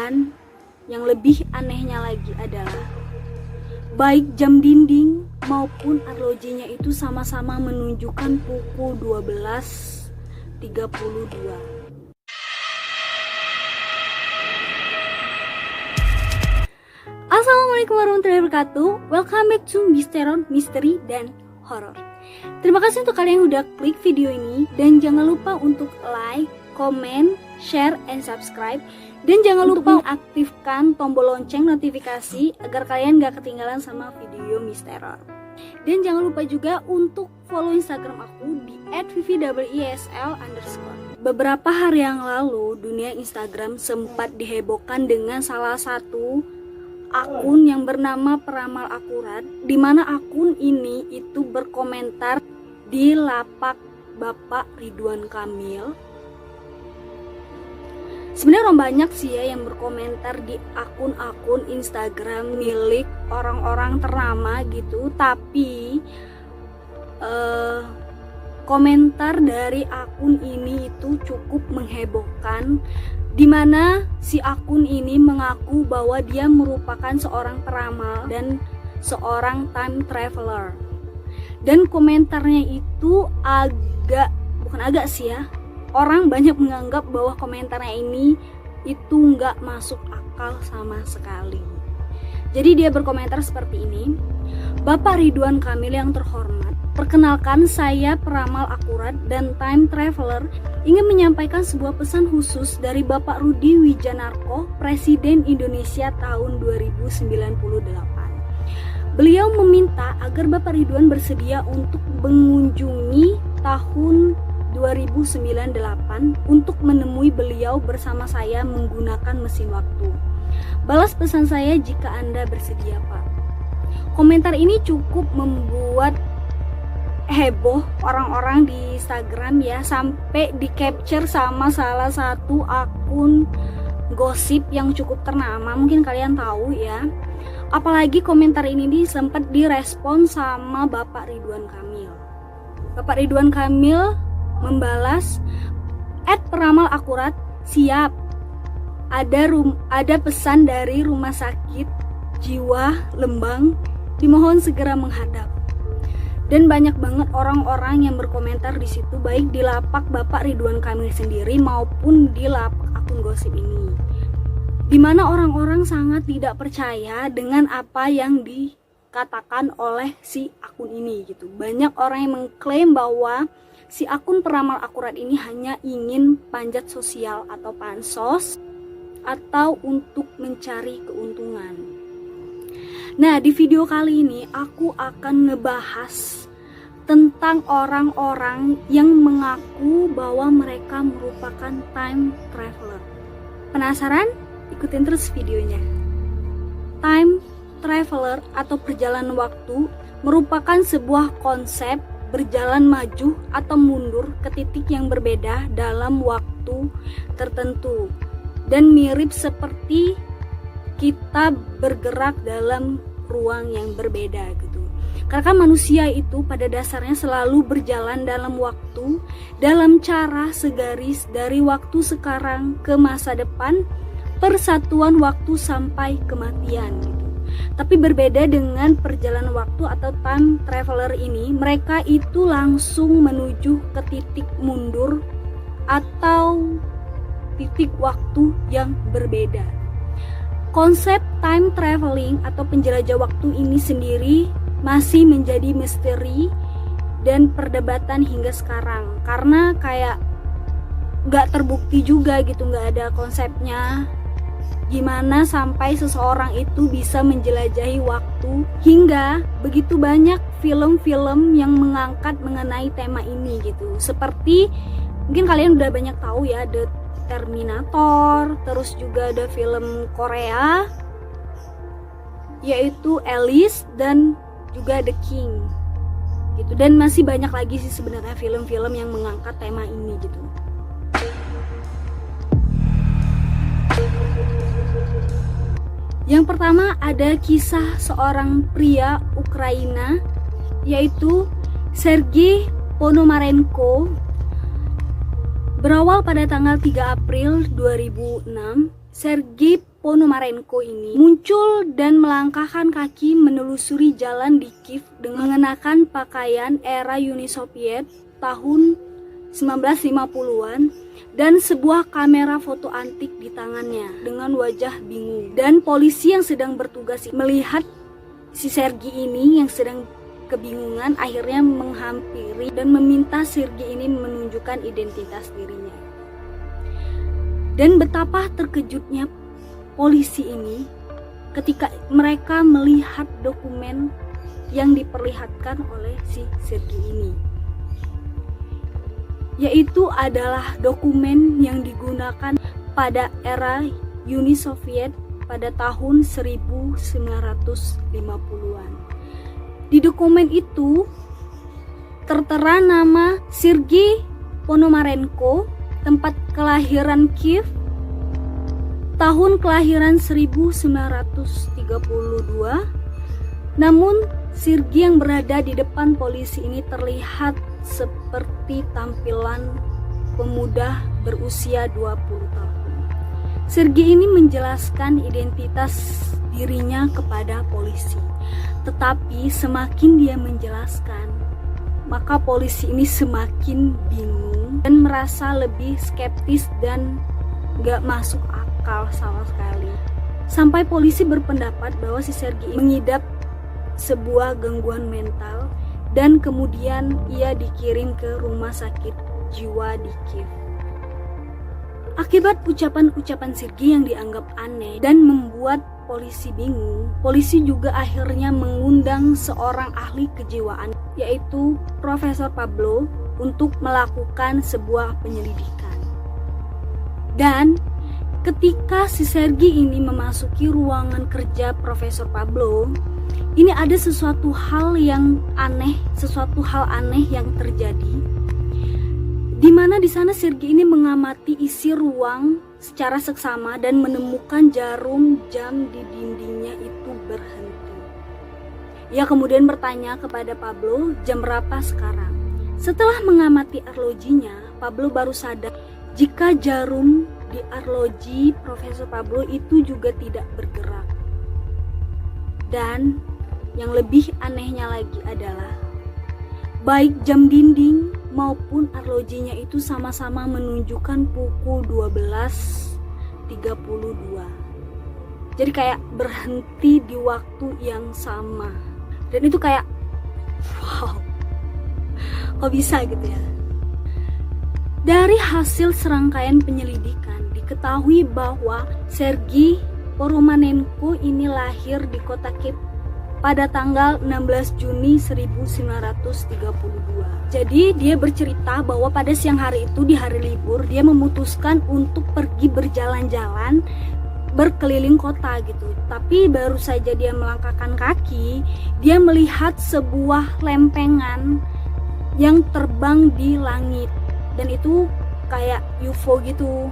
Dan yang lebih anehnya lagi adalah baik jam dinding maupun arlojinya itu sama-sama menunjukkan pukul 12.32. Assalamualaikum warahmatullahi wabarakatuh. Welcome back to Misteron, Misteri dan Horror. Terima kasih untuk kalian yang udah klik video ini. Dan jangan lupa untuk like, comment, share, and subscribe. Dan jangan lupa aktifkan tombol lonceng notifikasi agar kalian gak ketinggalan sama video Misteror. Dan jangan lupa juga untuk follow Instagram aku di @vivwisl_. Beberapa hari yang lalu, dunia Instagram sempat dihebohkan dengan salah satu akun yang bernama Peramal Akurat, di mana akun ini itu berkomentar di lapak Bapak Ridwan Kamil. Sebenarnya orang banyak sih ya yang berkomentar di akun-akun Instagram milik orang-orang ternama gitu, tapi komentar dari akun ini itu cukup menghebohkan, dimana si akun ini mengaku bahwa dia merupakan seorang peramal dan seorang time traveler. Dan komentarnya itu bukan agak sih ya, orang banyak menganggap bahwa komentarnya ini itu nggak masuk akal sama sekali. Jadi dia berkomentar seperti ini: Bapak Ridwan Kamil yang terhormat, perkenalkan, saya peramal akurat dan time traveler, ingin menyampaikan sebuah pesan khusus dari Bapak Rudi Wijanarko, Presiden Indonesia tahun 2098. Beliau meminta agar Bapak Ridwan bersedia untuk mengunjungi tahun 2098 untuk menemui beliau bersama saya menggunakan mesin waktu. Balas pesan saya jika Anda bersedia, Pak. Komentar ini cukup membuat heboh orang-orang di Instagram ya, sampai di capture sama salah satu akun gosip yang cukup ternama, mungkin kalian tahu ya. Apalagi komentar ini sempat direspon sama Bapak Ridwan Kamil. Bapak Ridwan Kamil membalas, @peramal akurat, siap. Ada pesan dari Rumah Sakit Jiwa Lembang, dimohon segera menghadap. Dan banyak banget orang-orang yang berkomentar di situ, baik di lapak Bapak Ridwan Kamil sendiri maupun di lapak akun gosip ini, dimana orang-orang sangat tidak percaya dengan apa yang dikatakan oleh si akun ini gitu. Banyak orang yang mengklaim bahwa si akun peramal akurat ini hanya ingin panjat sosial atau pansos atau untuk mencari keuntungan. Nah, di video kali ini aku akan ngebahas tentang orang-orang yang mengaku bahwa mereka merupakan time traveler. Penasaran? Ikutin terus videonya. Time traveler atau perjalanan waktu merupakan sebuah konsep berjalan maju atau mundur ke titik yang berbeda dalam waktu tertentu, dan mirip seperti kita bergerak dalam ruang yang berbeda gitu. Karena manusia itu pada dasarnya selalu berjalan dalam waktu, dalam cara segaris dari waktu sekarang ke masa depan, persatuan waktu sampai kematian gitu. Tapi berbeda dengan perjalanan waktu atau time traveler ini, mereka itu langsung menuju ke titik mundur atau titik waktu yang berbeda. Konsep time traveling atau penjelajah waktu ini sendiri masih menjadi misteri dan perdebatan hingga sekarang, karena kayak gak terbukti juga gitu, gak ada konsepnya gimana sampai seseorang itu bisa menjelajahi waktu, hingga begitu banyak film-film yang mengangkat mengenai tema ini gitu. Seperti mungkin kalian udah banyak tahu ya, The Terminator, terus juga ada film Korea yaitu Alice, dan juga The King gitu. Dan masih banyak lagi sih sebenarnya film-film yang mengangkat tema ini gitu. Yang pertama ada kisah seorang pria Ukraina yaitu Sergei Ponomarenko. Berawal pada tanggal 3 April 2006, Sergei Ponomarenko ini muncul dan melangkahkan kaki menelusuri jalan di Kiev dengan mengenakan pakaian era Uni Soviet tahun 1950-an dan sebuah kamera foto antik di tangannya dengan wajah bingung. Dan polisi yang sedang bertugas melihat si Sergei ini yang sedang kebingungan akhirnya menghampiri dan meminta Sergei ini menunjukkan identitas dirinya. Dan betapa terkejutnya polisi ini ketika mereka melihat dokumen yang diperlihatkan oleh si Sergei ini, yaitu adalah dokumen yang digunakan pada era Uni Soviet pada tahun 1950-an. Di dokumen itu tertera nama Sergei Ponomarenko, tempat kelahiran Kiev, tahun kelahiran 1932. Namun Sergei yang berada di depan polisi ini terlihat seperti tampilan pemuda berusia 20 tahun. Sergei ini menjelaskan identitas dirinya kepada polisi. Tetapi semakin dia menjelaskan, maka polisi ini semakin bingung dan merasa lebih skeptis dan gak masuk akal sama sekali. Sampai polisi berpendapat bahwa si Sergei mengidap sebuah gangguan mental dan kemudian ia dikirim ke rumah sakit jiwa di Kiev. Akibat ucapan-ucapan Sergei yang dianggap aneh dan membuat polisi bingung, polisi juga akhirnya mengundang seorang ahli kejiwaan, yaitu Profesor Pablo, untuk melakukan sebuah penyelidikan. Dan ketika si Sergei ini memasuki ruangan kerja Profesor Pablo, ini ada sesuatu hal aneh yang terjadi, di mana di sana Sergei ini mengamati isi ruang secara seksama dan menemukan jarum jam di dindingnya itu berhenti. Ia kemudian bertanya kepada Pablo, jam berapa sekarang? Setelah mengamati arlojinya, Pablo baru sadar jika jarum di arloji Profesor Pablo itu juga tidak bergerak. Dan yang lebih anehnya lagi adalah baik jam dinding maupun arlojinya itu sama-sama menunjukkan pukul 12.32. Jadi kayak berhenti di waktu yang sama. Dan itu kayak wow, kok bisa gitu ya. Dari hasil serangkaian penyelidikan diketahui bahwa Sergei Ponomarenko ini lahir di kota Kiev pada tanggal 16 Juni 1932. Jadi dia bercerita bahwa pada siang hari itu di hari libur dia memutuskan untuk pergi berjalan-jalan berkeliling kota gitu. Tapi baru saja dia melangkahkan kaki, dia melihat sebuah lempengan yang terbang di langit dan itu kayak UFO gitu.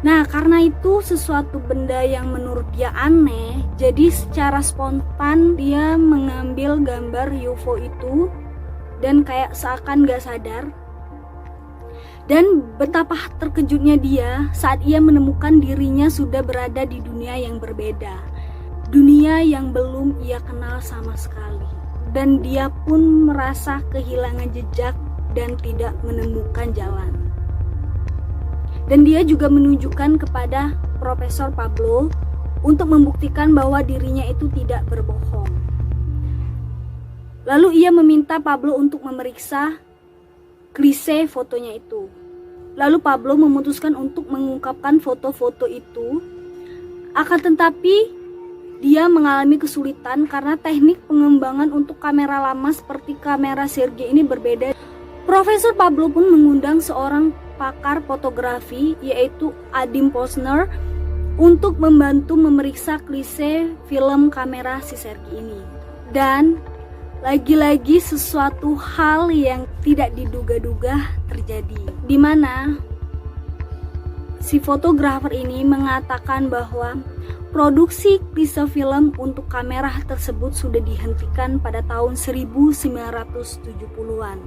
Nah, karena itu sesuatu benda yang menurut dia aneh, jadi secara spontan dia mengambil gambar UFO itu dan kayak seakan gak sadar. Dan betapa terkejutnya dia saat ia menemukan dirinya sudah berada di dunia yang berbeda. Dunia yang belum ia kenal sama sekali. Dan dia pun merasa kehilangan jejak dan tidak menemukan jalan. Dan dia juga menunjukkan kepada Profesor Pablo untuk membuktikan bahwa dirinya itu tidak berbohong. Lalu ia meminta Pablo untuk memeriksa klise fotonya itu. Lalu Pablo memutuskan untuk mengungkapkan foto-foto itu. Akan tetapi dia mengalami kesulitan karena teknik pengembangan untuk kamera lama seperti kamera Sergei ini berbeda. Profesor Pablo pun mengundang seorang pakar fotografi yaitu Adim Posner untuk membantu memeriksa klise film kamera si Sergei ini. Dan lagi-lagi sesuatu hal yang tidak diduga-duga terjadi, di mana si fotografer ini mengatakan bahwa produksi klise film untuk kamera tersebut sudah dihentikan pada tahun 1970-an.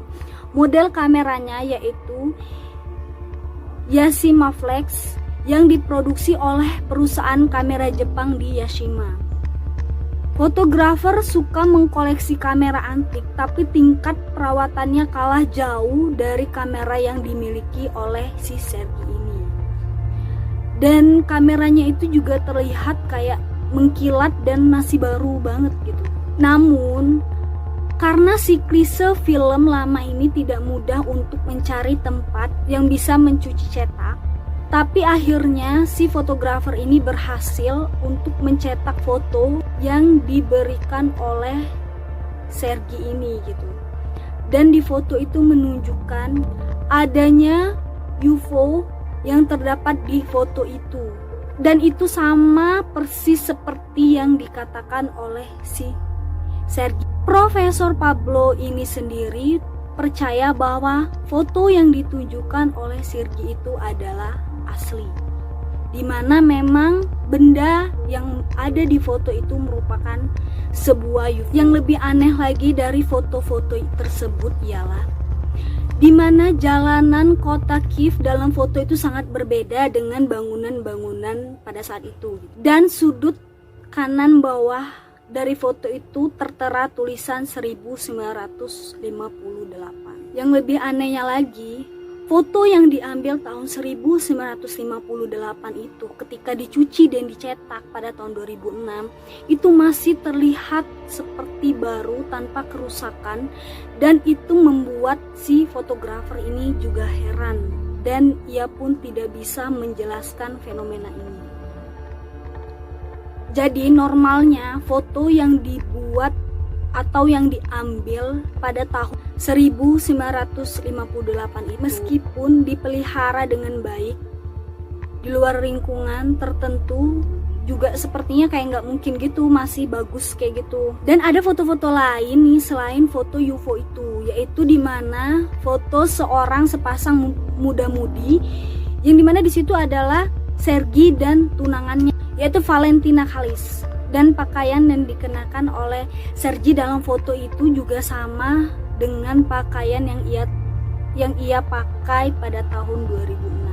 Model kameranya yaitu Yasima Flex yang diproduksi oleh perusahaan kamera Jepang di Yashima. Fotografer suka mengkoleksi kamera antik, tapi tingkat perawatannya kalah jauh dari kamera yang dimiliki oleh si Sergei ini. Dan kameranya itu juga terlihat kayak mengkilat dan masih baru banget gitu. Namun karena si klise film lama ini tidak mudah untuk mencari tempat yang bisa mencuci cetak, tapi akhirnya si fotografer ini berhasil untuk mencetak foto yang diberikan oleh Sergei ini gitu. Dan di foto itu menunjukkan adanya UFO yang terdapat di foto itu. Dan itu sama persis seperti yang dikatakan oleh si Sergei. Profesor Pablo ini sendiri percaya bahwa foto yang ditunjukkan oleh Sergei itu adalah asli, dimana memang benda yang ada di foto itu merupakan sebuah UFO. Yang lebih aneh lagi dari foto-foto tersebut ialah dimana jalanan kota Kiev dalam foto itu sangat berbeda dengan bangunan-bangunan pada saat itu, dan sudut kanan bawah dari foto itu tertera tulisan 1958. Yang lebih anehnya lagi, foto yang diambil tahun 1958 itu ketika dicuci dan dicetak pada tahun 2006 itu masih terlihat seperti baru tanpa kerusakan, dan itu membuat si fotografer ini juga heran dan ia pun tidak bisa menjelaskan fenomena ini. Jadi normalnya foto yang dibuat atau yang diambil pada tahun 1958 ini meskipun dipelihara dengan baik di luar lingkungan tertentu juga sepertinya kayak nggak mungkin gitu, masih bagus kayak gitu. Dan ada foto-foto lain nih selain foto UFO itu, yaitu dimana foto seorang sepasang muda-mudi yang dimana di situ adalah Sergei dan tunangannya, yaitu Valentina Kalis, dan pakaian yang dikenakan oleh Sergei dalam foto itu juga sama dengan pakaian yang ia pakai pada tahun 2006.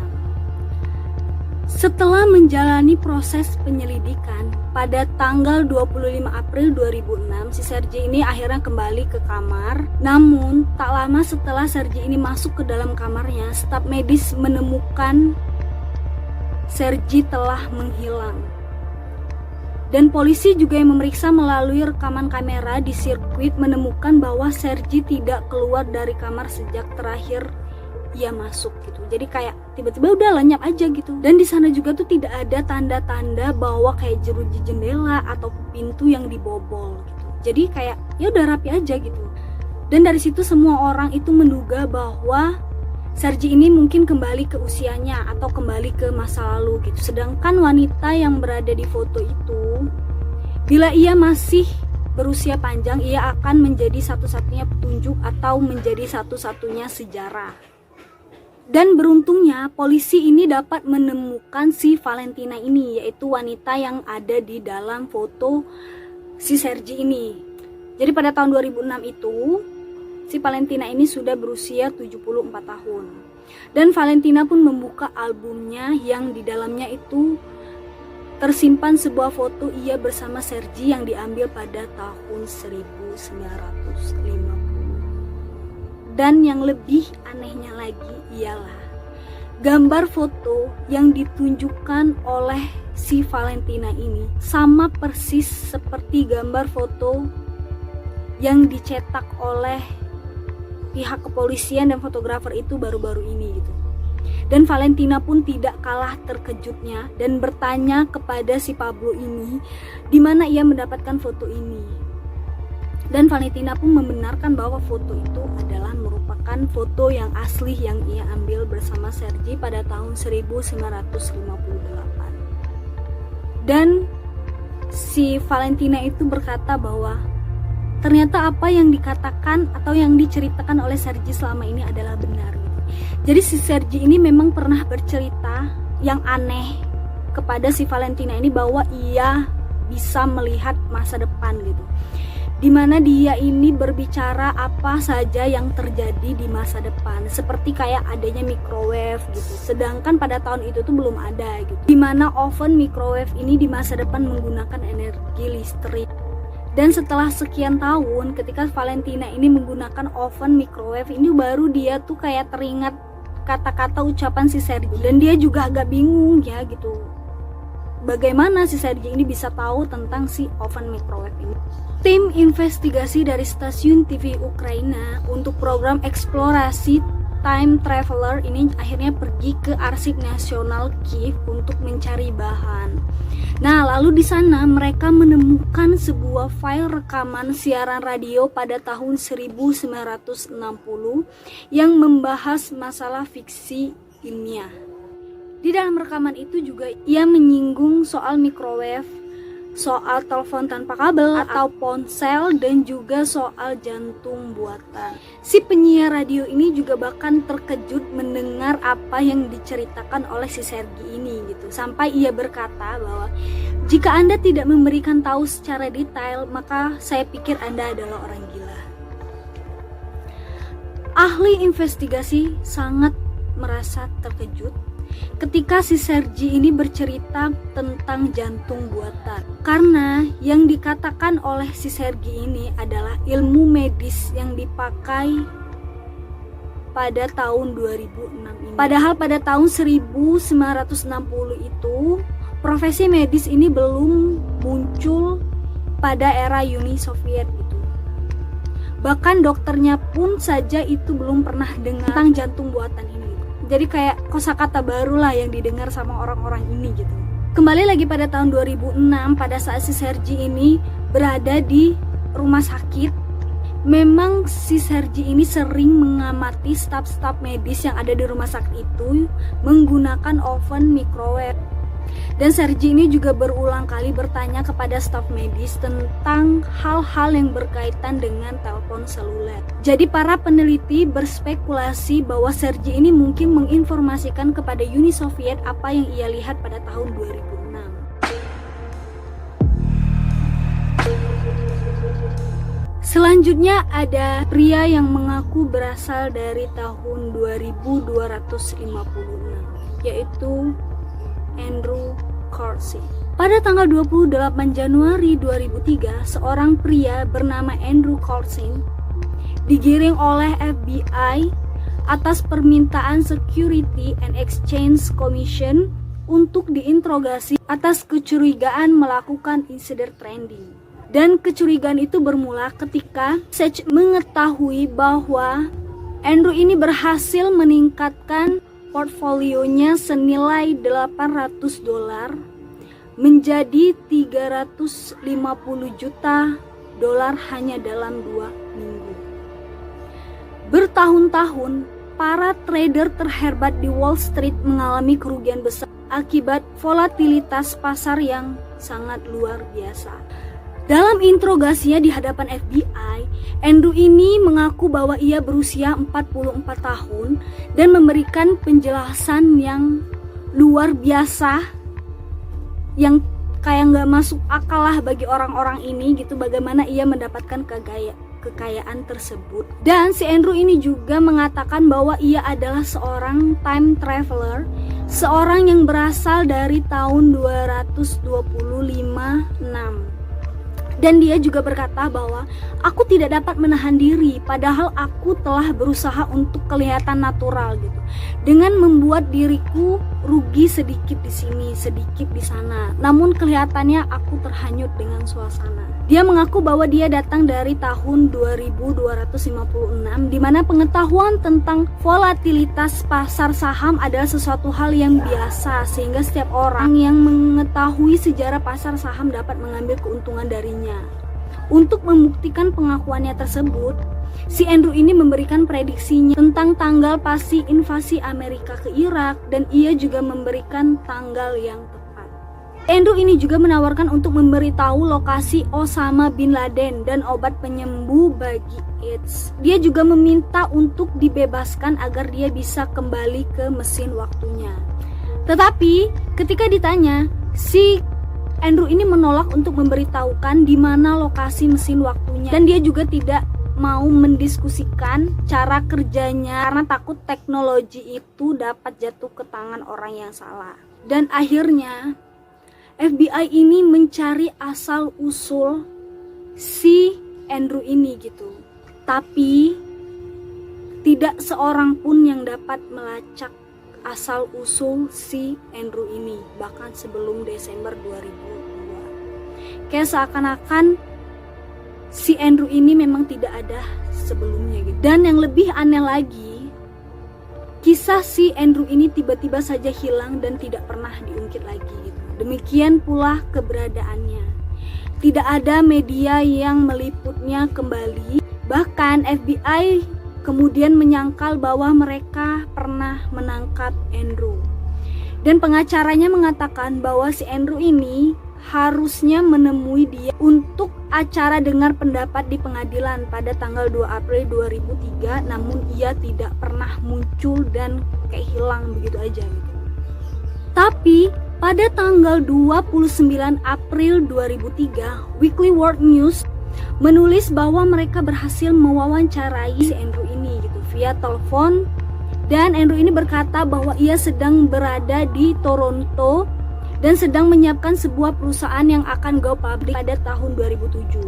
Setelah menjalani proses penyelidikan, pada tanggal 25 April 2006 si Sergei ini akhirnya kembali ke kamar. Namun tak lama setelah Sergei ini masuk ke dalam kamarnya, staf medis menemukan Sergei telah menghilang. Dan polisi juga yang memeriksa melalui rekaman kamera di sirkuit menemukan bahwa Sergei tidak keluar dari kamar sejak terakhir ia masuk gitu. Jadi kayak tiba-tiba udah lenyap aja gitu. Dan di sana juga tuh tidak ada tanda-tanda bahwa kayak jeruji jendela atau pintu yang dibobol gitu. Jadi kayak ya udah rapi aja gitu. Dan dari situ semua orang itu menduga bahwa Sergei ini mungkin kembali ke usianya atau kembali ke masa lalu gitu. Sedangkan wanita yang berada di foto itu, bila ia masih berusia panjang, ia akan menjadi satu-satunya petunjuk atau menjadi satu-satunya sejarah. Dan beruntungnya polisi ini dapat menemukan si Valentina ini, yaitu wanita yang ada di dalam foto si Sergei ini. Jadi pada tahun 2006 itu si Valentina ini sudah berusia 74 tahun. Dan Valentina pun membuka albumnya yang di dalamnya itu tersimpan sebuah foto ia bersama Sergei yang diambil pada tahun 1950. Dan yang lebih anehnya lagi ialah gambar foto yang ditunjukkan oleh si Valentina ini sama persis seperti gambar foto yang dicetak oleh pihak kepolisian dan fotografer itu baru-baru ini gitu. Dan Valentina pun tidak kalah terkejutnya dan bertanya kepada si Pablo ini di mana ia mendapatkan foto ini. Dan Valentina pun membenarkan bahwa foto itu adalah merupakan foto yang asli yang ia ambil bersama Sergei pada tahun 1958. Dan si Valentina itu berkata bahwa ternyata apa yang dikatakan atau yang diceritakan oleh Sergei selama ini adalah benar gitu. Jadi si Sergei ini memang pernah bercerita yang aneh kepada si Valentina ini bahwa ia bisa melihat masa depan gitu. di mana dia ini berbicara apa saja yang terjadi di masa depan, seperti kayak adanya microwave gitu. Sedangkan pada tahun itu tuh belum ada gitu. Di mana oven microwave ini di masa depan menggunakan energi listrik. Dan setelah sekian tahun, ketika Valentina ini menggunakan oven microwave ini, baru dia tuh kayak teringat kata-kata ucapan si Sergei. Dan dia juga agak bingung ya gitu, bagaimana si Sergei ini bisa tahu tentang si oven microwave ini. Tim investigasi dari stasiun TV Ukraina untuk program eksplorasi time traveler ini akhirnya pergi ke Arsip Nasional Kiev untuk mencari bahan. Nah, lalu di sana mereka menemukan sebuah file rekaman siaran radio pada tahun 1960 yang membahas masalah fiksi ilmiah. Di dalam rekaman itu juga ia menyinggung soal microwave, soal telepon tanpa kabel atau ponsel, dan juga soal jantung buatan. Si penyiar radio ini juga bahkan terkejut mendengar apa yang diceritakan oleh si Sergei ini gitu. Sampai ia berkata bahwa jika Anda tidak memberikan tahu secara detail, maka saya pikir Anda adalah orang gila. Ahli investigasi sangat merasa terkejut ketika si Sergei ini bercerita tentang jantung buatan, karena yang dikatakan oleh si Sergei ini adalah ilmu medis yang dipakai pada tahun 2006 ini. Padahal pada tahun 1960 itu profesi medis ini belum muncul pada era Uni Soviet gitu. Bahkan dokternya pun saja itu belum pernah dengar tentang jantung buatan ini. Jadi kayak kosakata baru lah yang didengar sama orang-orang ini gitu. Kembali lagi pada tahun 2006, pada saat si Sergei ini berada di rumah sakit, memang si Sergei ini sering mengamati staf-staf medis yang ada di rumah sakit itu menggunakan oven microwave. Dan Sergei ini juga berulang kali bertanya kepada staf medis tentang hal-hal yang berkaitan dengan telepon seluler. Jadi para peneliti berspekulasi bahwa Sergei ini mungkin menginformasikan kepada Uni Soviet apa yang ia lihat pada tahun 2006. Selanjutnya ada pria yang mengaku berasal dari tahun 2256, yaitu Andrew Courtesy. Pada tanggal 28 Januari 2003, seorang pria bernama Andrew Courtesy digiring oleh FBI atas permintaan Security and Exchange Commission untuk diinterogasi atas kecurigaan melakukan insider trading. Dan kecurigaan itu bermula ketika Sage mengetahui bahwa Andrew ini berhasil meningkatkan portfolionya senilai $800 menjadi $350 juta hanya dalam 2 minggu. Bertahun-tahun, para trader terhebat di Wall Street mengalami kerugian besar akibat volatilitas pasar yang sangat luar biasa. Dalam interogasinya di hadapan FBI, Andrew ini mengaku bahwa ia berusia 44 tahun dan memberikan penjelasan yang luar biasa, yang kayak gak masuk akal lah bagi orang-orang ini gitu, bagaimana ia mendapatkan kekayaan tersebut. Dan si Andrew ini juga mengatakan bahwa ia adalah seorang time traveler, seorang yang berasal dari tahun 225 Dan dia juga berkata bahwa aku tidak dapat menahan diri, padahal aku telah berusaha untuk kelihatan natural gitu, dengan membuat diriku rugi sedikit di sini, sedikit di sana. Namun kelihatannya aku terhanyut dengan suasana. Dia mengaku bahwa dia datang dari tahun 2256, di mana pengetahuan tentang volatilitas pasar saham adalah sesuatu hal yang biasa, sehingga setiap orang yang mengetahui sejarah pasar saham dapat mengambil keuntungan darinya. Untuk membuktikan pengakuannya tersebut, si Andrew ini memberikan prediksinya tentang tanggal pasti invasi Amerika ke Irak, dan ia juga memberikan tanggal yang tepat. Andrew ini juga menawarkan untuk memberitahu lokasi Osama bin Laden dan obat penyembuh bagi AIDS. Dia juga meminta untuk dibebaskan agar dia bisa kembali ke mesin waktunya. Tetapi ketika ditanya, si Andrew ini menolak untuk memberitahukan di mana lokasi mesin waktunya, dan dia juga tidak mau mendiskusikan cara kerjanya karena takut teknologi itu dapat jatuh ke tangan orang yang salah. Dan akhirnya FBI ini mencari asal usul si Andrew ini gitu. Tapi tidak seorang pun yang dapat melacak asal usul si Andrew ini, bahkan sebelum Desember 2002. Kayak seakan-akan si Andrew ini memang tidak ada sebelumnya gitu. Dan yang lebih aneh lagi, kisah si Andrew ini tiba-tiba saja hilang dan tidak pernah diungkit lagi gitu. Demikian pula keberadaannya. Tidak ada media yang meliputnya kembali. Bahkan FBI kemudian menyangkal bahwa mereka pernah menangkap Andrew. Dan pengacaranya mengatakan bahwa si Andrew ini harusnya menemui dia untuk acara dengar pendapat di pengadilan pada tanggal 2 April 2003, namun ia tidak pernah muncul dan kayak hilang begitu aja gitu. Tapi pada tanggal 29 April 2003, Weekly World News menulis bahwa mereka berhasil mewawancarai si Andrew ini gitu via telepon, dan Andrew ini berkata bahwa ia sedang berada di Toronto dan sedang menyiapkan sebuah perusahaan yang akan go public pada tahun 2007.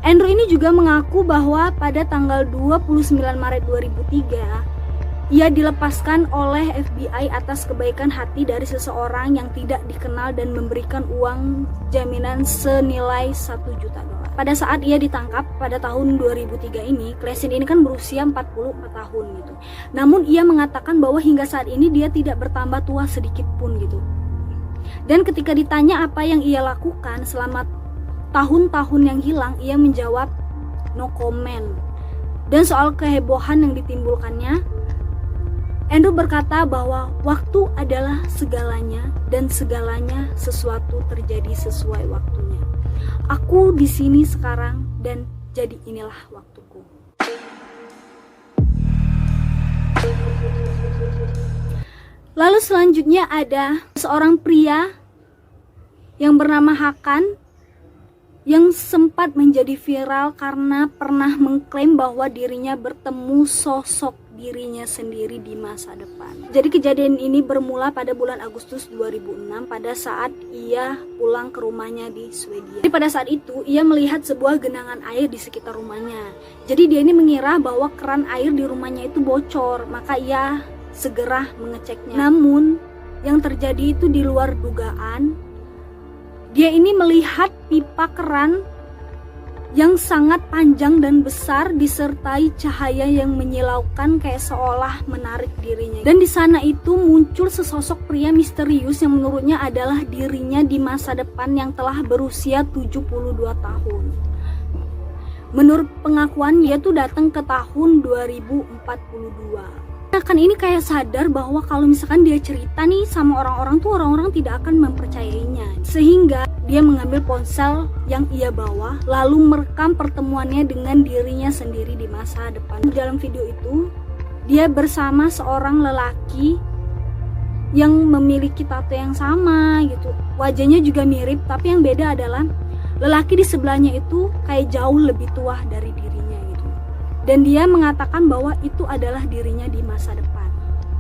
Andrew ini juga mengaku bahwa pada tanggal 29 Maret 2003, ia dilepaskan oleh FBI atas kebaikan hati dari seseorang yang tidak dikenal dan memberikan uang jaminan senilai $1 juta. Pada saat ia ditangkap pada tahun 2003 ini, Klesin ini kan berusia 44 tahun gitu. Namun ia mengatakan bahwa hingga saat ini dia tidak bertambah tua sedikit pun gitu. Dan ketika ditanya apa yang ia lakukan selama tahun-tahun yang hilang, ia menjawab no comment. Dan soal kehebohan yang ditimbulkannya, Andrew berkata bahwa waktu adalah segalanya dan segalanya sesuatu terjadi sesuai waktunya. Aku di sini sekarang dan jadi inilah waktuku. Lalu selanjutnya ada seorang pria yang bernama Hakan yang sempat menjadi viral karena pernah mengklaim bahwa dirinya bertemu sosok dirinya sendiri di masa depan. Jadi kejadian ini bermula pada bulan Agustus 2006 pada saat ia pulang ke rumahnya di Swedia. Jadi pada saat itu ia melihat sebuah genangan air di sekitar rumahnya. Jadi dia ini mengira bahwa keran air di rumahnya itu bocor, maka ia segera mengeceknya. Namun yang terjadi itu di luar dugaan. Dia ini melihat pipa keran yang sangat panjang dan besar disertai cahaya yang menyilaukan kayak seolah menarik dirinya. Dan di sana itu muncul sesosok pria misterius yang menurutnya adalah dirinya di masa depan yang telah berusia 72 tahun. Menurut pengakuan dia tuh datang ke tahun 2042. Kan ini kayak sadar bahwa kalau misalkan dia cerita nih sama orang-orang tuh orang-orang tidak akan mempercayainya. Sehingga dia mengambil ponsel yang ia bawa lalu merekam pertemuannya dengan dirinya sendiri di masa depan. Dalam video itu dia bersama seorang lelaki yang memiliki tato yang sama gitu. Wajahnya juga mirip, tapi yang beda adalah lelaki di sebelahnya itu kayak jauh lebih tua dari dirinya gitu. Dan dia mengatakan bahwa itu adalah dirinya di masa depan.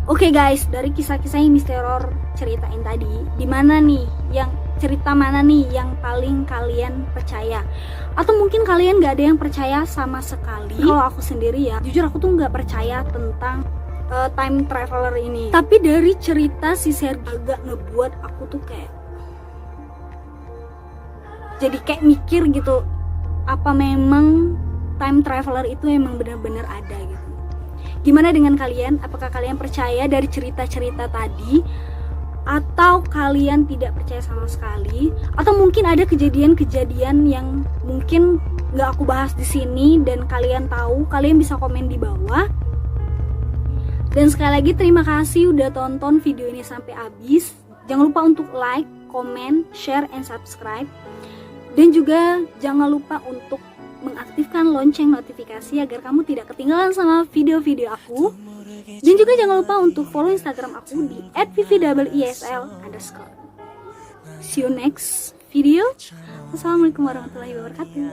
Oke guys, dari kisah-kisah yang misteror ceritain tadi, di mana nih yang cerita mana nih yang paling kalian percaya? Atau mungkin kalian gak ada yang percaya sama sekali? Kalau aku sendiri ya, jujur aku tuh gak percaya tentang time traveler ini. Tapi dari cerita si Sergi agak ngebuat aku tuh kayak jadi kayak mikir gitu, apa memang time traveler itu emang benar-benar ada gitu. Gimana dengan kalian? Apakah kalian percaya dari cerita-cerita tadi? Atau kalian tidak percaya sama sekali? Atau mungkin ada kejadian-kejadian yang mungkin gak aku bahas di sini dan kalian tahu, kalian bisa komen di bawah. Dan sekali lagi terima kasih udah tonton video ini sampai habis. Jangan lupa untuk like, comment, share, and subscribe. Dan juga jangan lupa untuk mengaktifkan lonceng notifikasi agar kamu tidak ketinggalan sama video-video aku. Dan juga jangan lupa untuk follow Instagram aku di @vivwisl_. See you next video. Wassalamualaikum warahmatullahi wabarakatuh.